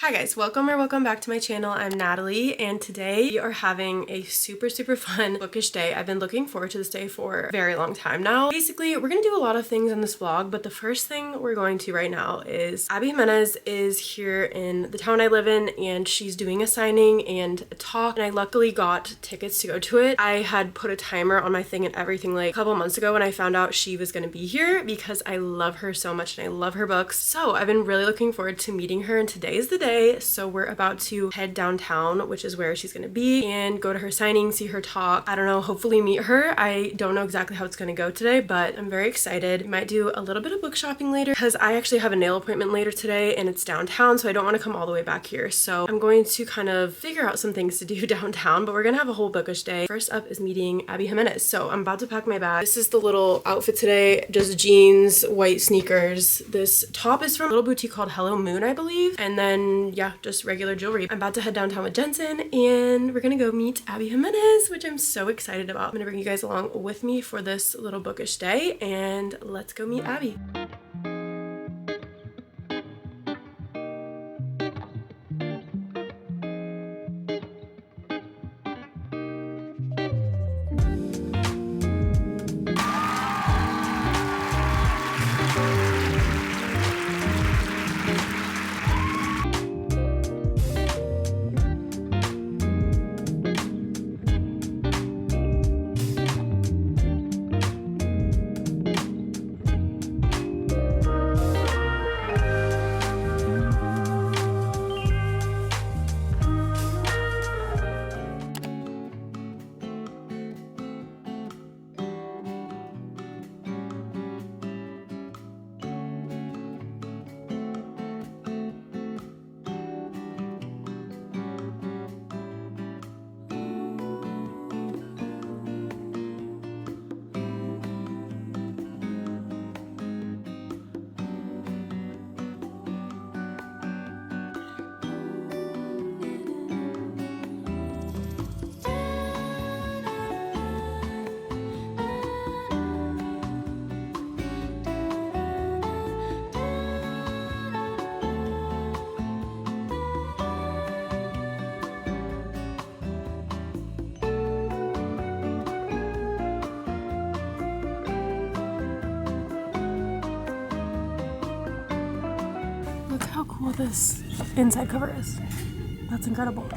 Hi guys, welcome back to my channel. I'm Natalie and today we are having a super fun bookish day. I've been looking forward to this day for a very long time now. Basically, we're gonna do a lot of things in this vlog, but the first thing we're going to right now is Abby Jimenez is here in the town I live in and she's doing a signing and a talk, and I luckily got tickets to go to it. I had put a timer on my thing and everything like a couple months ago when I found out she was gonna be here because I love her so much and I love her books. So I've been really looking forward to meeting her, and today is the day. So we're about to head downtown, which is where she's gonna be, and go to her signing, see her talk. I don't know, hopefully meet her. I don't know exactly how it's gonna go today, but I'm very excited. We might do a little bit of book shopping later because I actually have a nail appointment later today and it's downtown, so I don't want to come all the way back here. So I'm going to kind of figure out some things to do downtown, but we're gonna have a whole bookish day. First up is meeting Abby Jimenez. So I'm about to pack my bag. This is the little outfit today, just jeans, white sneakers. This top is from a little boutique called Hello Moon, I believe, and then yeah, just regular jewelry. I'm about to head downtown with Jensen and we're gonna go meet Abby Jimenez, which I'm so excited about. I'm gonna bring you guys along with me for this little bookish day, and let's go meet Abby. Look how cool this inside cover is. That's incredible.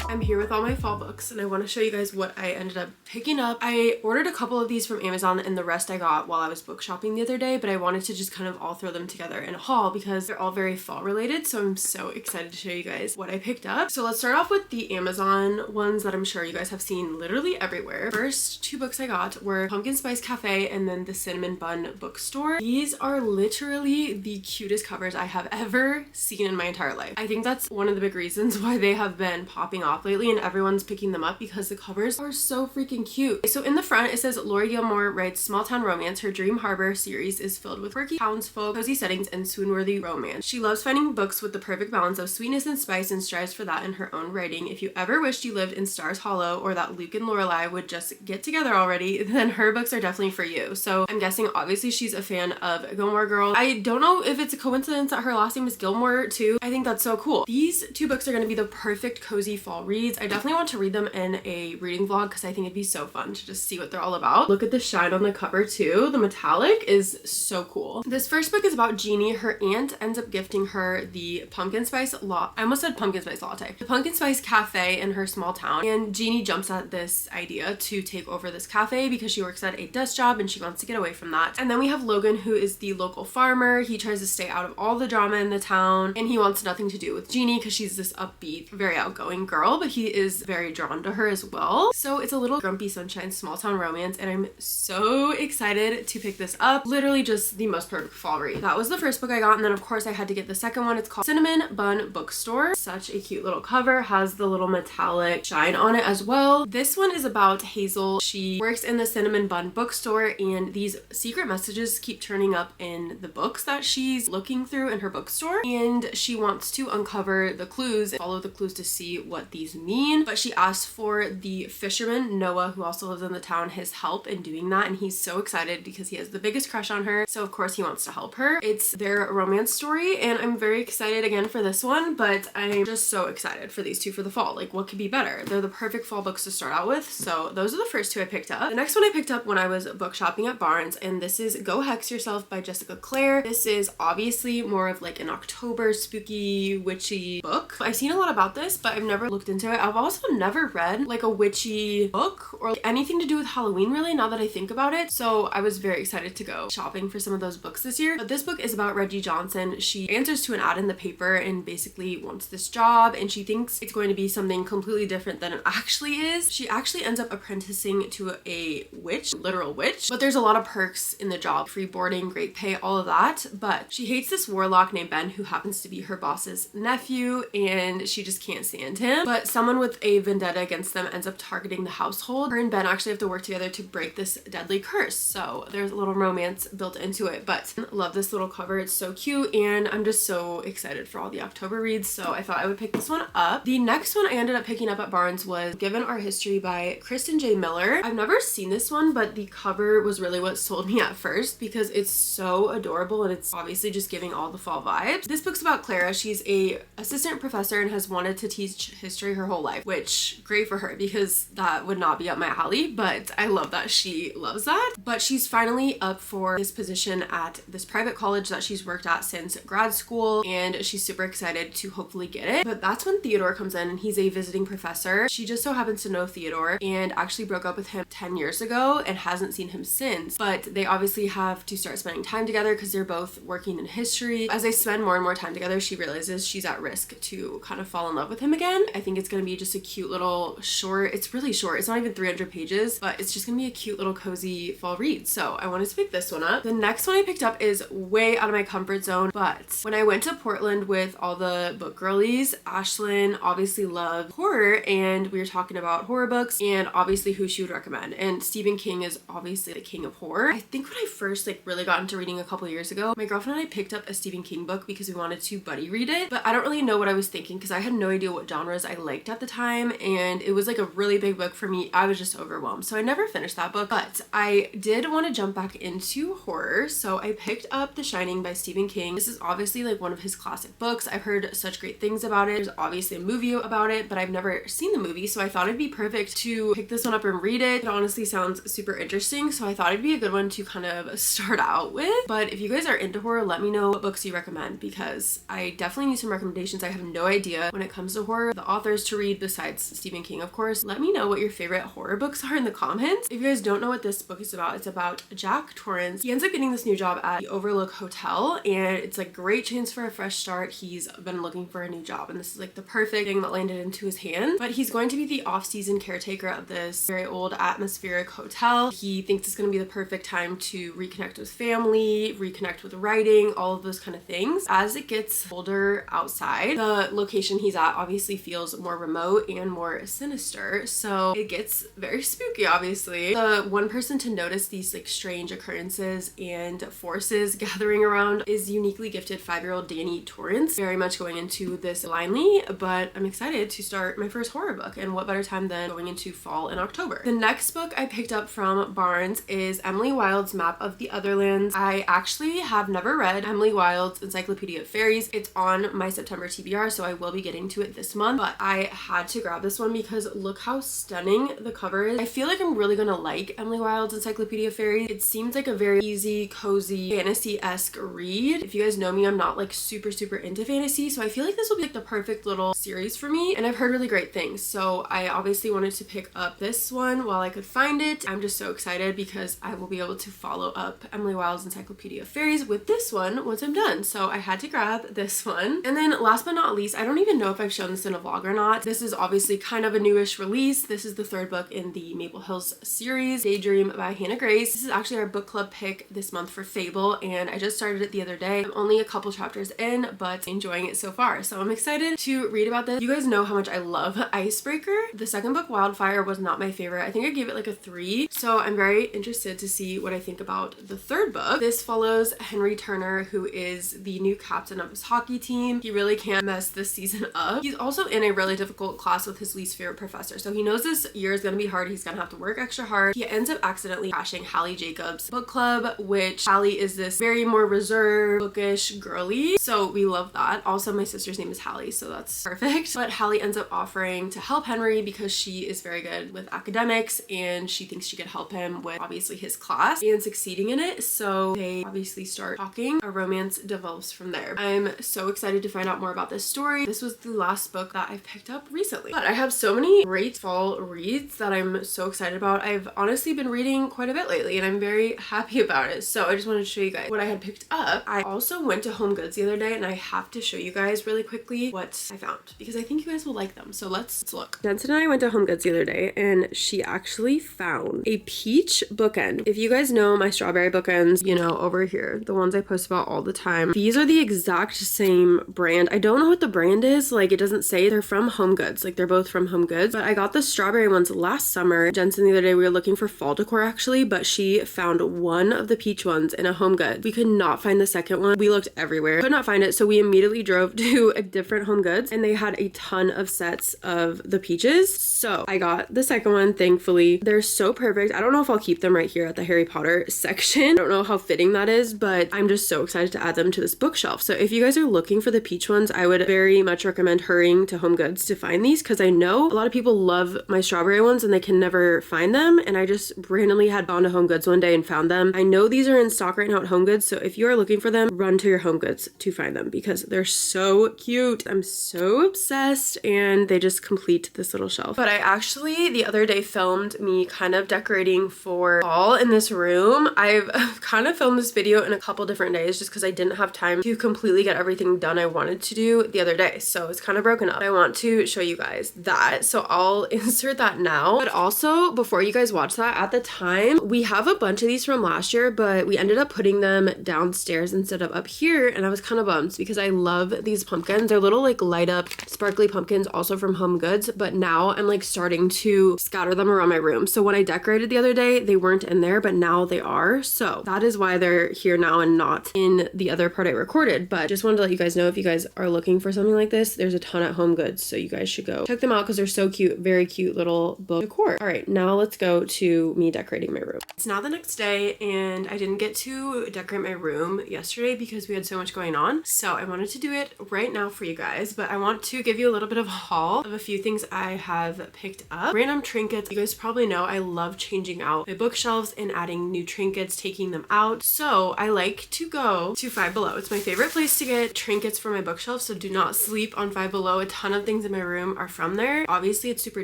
I'm here with all my fall books and I want to show you guys what I ended up picking up. I ordered a couple of these from Amazon and the rest I got while I was book shopping the other day, but I wanted to just kind of all throw them together in a haul because they're all very fall related, so I'm so excited to show you guys what I picked up. So let's start off with the Amazon ones that I'm sure you guys have seen literally everywhere. First two books I got were Pumpkin Spice Cafe and then the Cinnamon Bun Bookstore. These are literally the cutest covers I have ever seen in my entire life. I think that's one of the big reasons why they have been popping off lately and everyone's picking them up, because the covers are so freaking cute. So in the front it says Lori Gilmore writes small town romance. Her Dream Harbor series is filled with quirky townsfolk, cozy settings, and swoon-worthy romance. She loves finding books with the perfect balance of sweetness and spice and strives for that in her own writing. If you ever wished you lived in Stars Hollow or that Luke and Lorelai would just get together already, then her books are definitely for you. So I'm guessing obviously she's a fan of Gilmore Girls. I don't know if it's a coincidence that her last name is Gilmore too. I think that's so cool. These two books are going to be the perfect cozy fall read reads. I definitely want to read them in a reading vlog because I think it'd be so fun to just see what they're all about. Look at the shine on the cover too. The metallic is so cool. This first book is about Jeannie. Her aunt ends up gifting her the pumpkin spice I almost said pumpkin spice latte. The pumpkin spice cafe in her small town, and Jeannie jumps at this idea to take over this cafe because she works at a desk job and she wants to get away from that. And then we have Logan, who is the local farmer. He tries to stay out of all the drama in the town and he wants nothing to do with Jeannie because she's this upbeat, very outgoing girl, but he is very drawn to her as well. So it's a little Grumpy Sunshine small town romance, and I'm so excited to pick this up. Literally just the most perfect fall read. That was the first book I got, and then of course I had to get the second one. It's called Cinnamon Bun Bookstore. Such a cute little cover, has the little metallic shine on it as well. This one is about Hazel. She works in the Cinnamon Bun Bookstore, and these secret messages keep turning up in the books that she's looking through in her bookstore, and she wants to uncover the clues, follow the clues to see what these mean. But she asks for the fisherman Noah, who also lives in the town, his help in doing that, and he's so excited because he has the biggest crush on her, so of course he wants to help her. It's their romance story, and I'm very excited again for this one, but I'm just so excited for these two for the fall. Like, what could be better? They're the perfect fall books to start out with. So those are the first two I picked up. The next one I picked up when I was book shopping at Barnes, and this is Go Hex Yourself by Jessica Clare. This is obviously more of like an October spooky witchy book. I've seen a lot about this, but I've never looked into it. I've also never read like a witchy book or anything to do with Halloween really, now that I think about it. So I was very excited to go shopping for some of those books this year. But this book is about Reggie Johnson. She answers to an ad in the paper and basically wants this job, and she thinks it's going to be something completely different than it actually is. She actually ends up apprenticing to a witch, literal witch, but there's a lot of perks in the job, free boarding, great pay, all of that. But she hates this warlock named Ben, who happens to be her boss's nephew, and she just can't stand him. But someone with a vendetta against them ends up targeting the household. Her and Ben actually have to work together to break this deadly curse, so there's a little romance built into it. But love this little cover, it's so cute, and I'm just so excited for all the October reads, so I thought I would pick this one up. The next one I ended up picking up at Barnes was Given Our History by Kristen J. Miller. I've never seen this one, but the cover was really what sold me at first because it's so adorable and it's obviously just giving all the fall vibes. This book's about Clara. She's a assistant professor and has wanted to teach history her whole life, which great for her because that would not be up my alley, but I love that she loves that. But she's finally up for this position at this private college that she's worked at since grad school, and she's super excited to hopefully get it. But that's when Theodore comes in, and he's a visiting professor. She just so happens to know Theodore and actually broke up with him 10 years ago and hasn't seen him since, but they obviously have to start spending time together because they're both working in history. As they spend more and more time together, she realizes she's at risk to kind of fall in love with him again. I think it's going to be just a cute little short. It's really short. It's not even 300 pages, but it's just going to be a cute little cozy fall read. So I wanted to pick this one up. The next one I picked up is way out of my comfort zone, but when I went to Portland with all the book girlies, Ashlyn obviously loved horror, and we were talking about horror books and obviously who she would recommend. And Stephen King is obviously the king of horror. I think when I first really got into reading a couple years ago, my girlfriend and I picked up a Stephen King book because we wanted to buddy read it, but I don't really know what I was thinking because I had no idea what genres I liked at the time, and it was like a really big book for me. I was just overwhelmed, so I never finished that book. But I did want to jump back into horror, so I picked up The Shining by Stephen King. This is obviously like one of his classic books. I've heard such great things about it. There's obviously a movie about it, but I've never seen the movie, so I thought it'd be perfect to pick this one up and read it. It honestly sounds super interesting, so I thought it'd be a good one to kind of start out with. But if you guys are into horror, let me know what books you recommend because I definitely need some recommendations. I have no idea when it comes to horror, the authors to read besides Stephen King, of course. Let me know what your favorite horror books are in the comments. If you guys don't know what this book is about, it's about Jack Torrance. He ends up getting this new job at the Overlook Hotel, and it's a great chance for a fresh start. He's been looking for a new job, and this is like the perfect thing that landed into his hand. But he's going to be the off-season caretaker of this very old atmospheric hotel. He thinks it's going to be the perfect time to reconnect with family, reconnect with writing, all of those kind of things. As it gets colder outside, the location he's at obviously feels more remote and more sinister, so it gets very spooky. Obviously, the one person to notice these like strange occurrences and forces gathering around is uniquely gifted 5-year-old Danny Torrance, very much going into this blindly, but I'm excited to start my first horror book, and what better time than going into fall in October. The next book I picked up from Barnes is Emily Wilde's Map of the Otherlands. I actually have never read Emily Wilde's Encyclopedia of Fairies. It's on my September TBR, so I will be getting to it this month, but I I had to grab this one because look how stunning the cover is. I feel like I'm really gonna like Emily Wilde's Encyclopedia of Fairies. It seems like a very easy, cozy, fantasy-esque read. If you guys know me, I'm not like super into fantasy, so I feel like this will be like the perfect little series for me, and I've heard really great things, so I obviously wanted to pick up this one while I could find it. I'm just so excited because I will be able to follow up Emily Wilde's Encyclopedia of Fairies with this one once I'm done, so I had to grab this one. And then last but not least, I don't even know if I've shown this in a vlog or not. This is obviously kind of a newish release. This is the third book in the Maple Hills series, Daydream by Hannah Grace. This is actually our book club pick this month for Fable, and I just started it the other day. I'm only a couple chapters in, but enjoying it so far, so I'm excited to read about this. You guys know how much I love Icebreaker. The second book, Wildfire, was not my favorite. I think I gave it like a 3, so I'm very interested to see what I think about the third book. This follows Henry Turner, who is the new captain of his hockey team. He really can't mess this season up. He's also in a really difficult class with his least favorite professor, so he knows this year is gonna be hard. He's gonna have to work extra hard. He ends up accidentally crashing Hallie Jacobs' book club, which Hallie is this very more reserved, bookish girly, so we love that. Also, my sister's name is Hallie, so that's perfect. But Hallie ends up offering to help Henry because she is very good with academics and she thinks she could help him with obviously his class and succeeding in it, so they obviously start talking. A romance develops from there. I'm so excited to find out more about this story. This was the last book that I've picked up recently, but I have so many great fall reads that I'm so excited about. I've honestly been reading quite a bit lately and I'm very happy about it, so I just wanted to show you guys what I had picked up. I also went to HomeGoods the other day and I have to show you guys really quickly what I found because I think you guys will like them, so let's look. Jensen and I went to HomeGoods the other day and she actually found a peach bookend. If you guys know my strawberry bookends, you know, over here, the ones I post about all the time, these are the exact same brand. I don't know what the brand is, like it doesn't say. They're from HomeGoods, like they're both from HomeGoods, but I got the strawberry ones last summer. Jensen the other day, we were looking for fall decor actually, but she found one of the peach ones in a HomeGoods. We could not find the second one. We looked everywhere, could not find it, so we immediately drove to a different HomeGoods and they had a ton of sets of the peaches, so I got the second one. Thankfully, they're so perfect. I don't know if I'll keep them right here at the Harry Potter section. I don't know how fitting that is, but I'm just so excited to add them to this bookshelf. So if you guys are looking for the peach ones, I would very much recommend hurrying to HomeGoods to find these because I know a lot of people love my strawberry ones and they can never find them, and I just randomly had gone to HomeGoods one day and found them. I know these are in stock right now at HomeGoods, so if you are looking for them, run to your HomeGoods to find them because they're so cute. I'm so obsessed and they just complete this little shelf. But I actually the other day filmed me kind of decorating for fall in this room. I've kind of filmed this video in a couple different days just because I didn't have time to completely get everything done I wanted to do the other day, so it's kind of broken up. I want to show you guys that, so I'll insert that now. But also, before you guys watch that, at the time we have a bunch of these from last year, but we ended up putting them downstairs instead of up here, and I was kind of bummed because I love these pumpkins. They're little like light up sparkly pumpkins, also from HomeGoods, but now I'm like starting to scatter them around my room. So when I decorated the other day, they weren't in there, but now they are, so that is why they're here now and not in the other part I recorded. But just wanted to let you guys know, if you guys are looking for something like this, there's a ton at HomeGoods, so you guys should go check them out because they're so cute. Very cute little book decor. All right, now let's go to me decorating my room. It's now the next day and I didn't get to decorate my room yesterday because we had so much going on, so I wanted to do it right now for you guys. But I want to give you a little bit of a haul of a few things I have picked up. Random trinkets. You guys probably know I love changing out my bookshelves and adding new trinkets, taking them out, so I like to go to Five Below. It's my favorite place to get trinkets for my bookshelf, so do not sleep on Five Below. A ton of things in my room are from there. Obviously it's super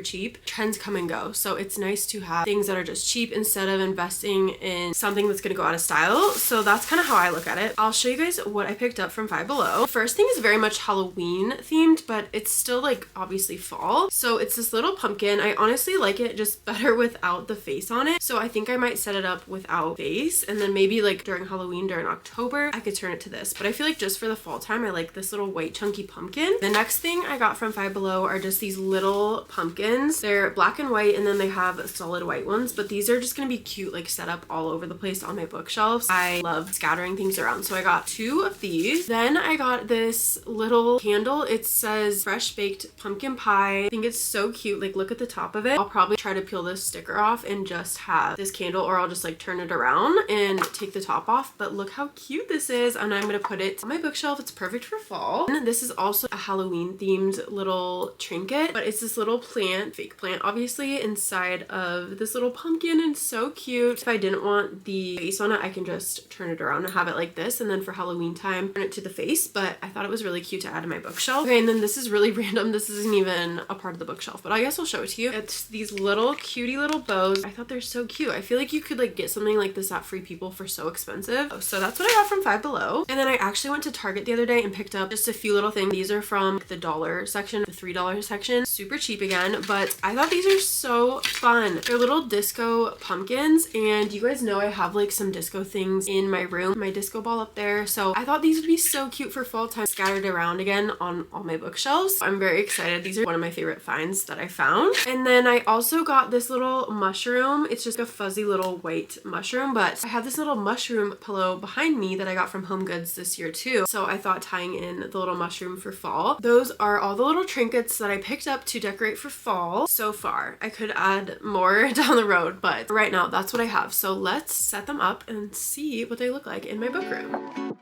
cheap. Trends come and go, so it's nice to have things that are just cheap instead of investing in something that's gonna go out of style. So that's kind of how I look at it. I'll show you guys what I picked up from Five Below. The first thing is very much Halloween themed, but it's still like obviously fall. So it's this little pumpkin. I honestly like it just better without the face on it, so I think I might set it up without face, and then maybe like during Halloween, during October, I could turn it to this. But I feel like just for the fall time, I like this little white chunky pumpkin. The next thing I got from Five Below are just these little pumpkins. They're black and white, and then they have solid white ones, but these are just gonna be cute, like set up all over the place on my bookshelves. I love scattering things around, so I got 2 of these. Then I got this little candle. It says fresh baked pumpkin pie. I think it's so cute like look at the top of it. I'll probably try to peel this sticker off and just have this candle, or I'll just like turn it around and take the top off. But look how cute this is, and I'm gonna put it on my bookshelf. It's perfect for fall. And this is also a Halloween themed little trinket, but it's this little plant, fake plant obviously, inside of this little pumpkin, and so cute. If I didn't want the face on it, I can just turn it around and have it like this, and then for Halloween time turn it to the face. But I thought it was really cute to add to my bookshelf. Okay, and then this is really random. This isn't even a part of the bookshelf, but I guess I'll show it to you. It's these little cutie little bows. I thought they're so cute. I feel like you could like get something like this at Free People for so expensive. So that's what I got from Five Below. And then I actually went to Target the other day and picked up just a few little things. These are from the dollar section, the $3 section. Super cheap again, but I thought these are so fun. They're little disco pumpkins, and you guys know I have like some disco things in my room, my disco ball up there. So I thought these would be so cute for fall time, scattered around again on all my bookshelves. I'm very excited. These are one of my favorite finds that I found. And then I also got this little mushroom. It's just a fuzzy little white mushroom, but I have this little mushroom pillow behind me that I got from HomeGoods this year too. So I thought tying in the little mushroom for fall. Those are all the little trinkets that I picked up to decorate for fall so far. I could add more down the road, but right now that's what I have. So let's set them up and see what they look like in my book room.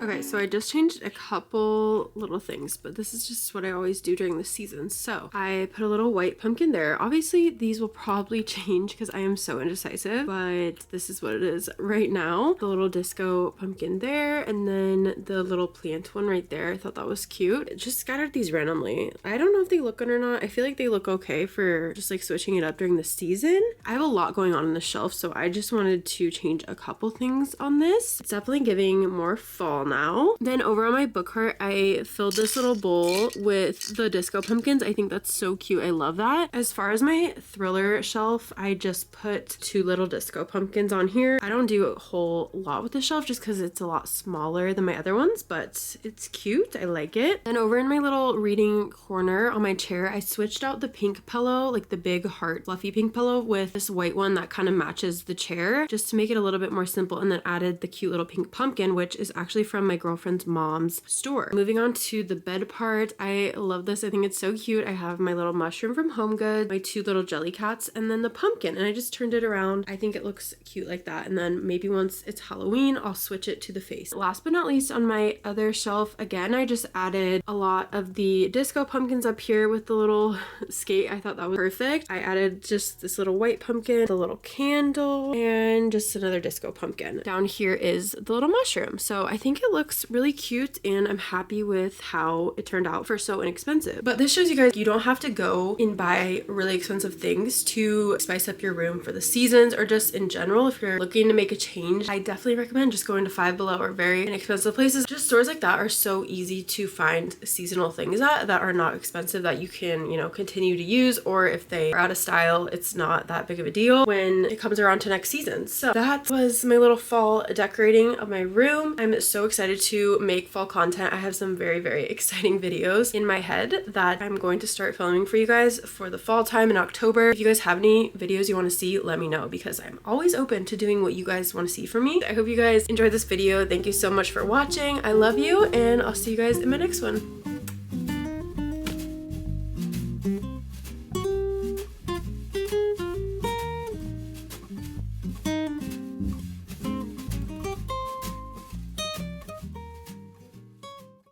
Okay, so I just changed a couple little things, but this is just what I always do during the season. So I put a little white pumpkin there. Obviously these will probably change because I am so indecisive, but this is what it is right now. The little disco pumpkin there, and then the little plant one right there. I thought that was cute. It just scattered these randomly. I don't know if they look good or not. I feel like they look okay for just like switching it up during the season. I have a lot going on the shelf, so I just wanted to change a couple things on this. It's definitely giving more fall now. Then over on my book cart, I filled this little bowl with the disco pumpkins. I think that's so cute. I love that. As far as my thriller shelf, I just put 2 little disco pumpkins on here. I don't do a whole lot with the shelf just because it's a lot smaller than my other ones, but it's cute. I like it. Then over in my little reading corner on my chair, I switched out the pink pillow, like the big heart fluffy pink pillow, with this white one that kind of matches the chair just to make it a little bit more simple, and then added the cute little pink pumpkin, which is actually from my girlfriend's mom's store. Moving on to the bed part, I love this. I think it's so cute. I have my little mushroom from HomeGoods, my 2 little jelly cats, and then the pumpkin, and I just turned it around. I think it looks cute like that, and then maybe once it's Halloween, I'll switch it to the face. Last but not least, on my other shelf, again, I just added a lot of the disco pumpkins up here with the little skate. I thought that was perfect. I added just this little white pumpkin, the little candle, and just another disco pumpkin. Down here is the little mushroom. So I think it looks really cute, and I'm happy with how it turned out for so inexpensive. But this shows you guys you don't have to go and buy really expensive things to spice up your room for the seasons, or just in general. If you're looking to make a change, I definitely recommend just going to Five Below or very inexpensive places. Just stores like that are so easy to find seasonal things that are not expensive, that you can, you know, continue to use, or if they are out of style, it's not that big of a deal when it comes around to next season. So that was my little fall decorating of my room. I'm so excited to make fall content. I have some very, very exciting videos in my head that I'm going to start filming for you guys for the fall time in October. If you guys have any videos you want to see, let me know, because I'm always open to doing what you guys want to see from me. I hope you guys enjoyed this video. Thank you so much for watching. I love you, and I'll see you guys in my next one.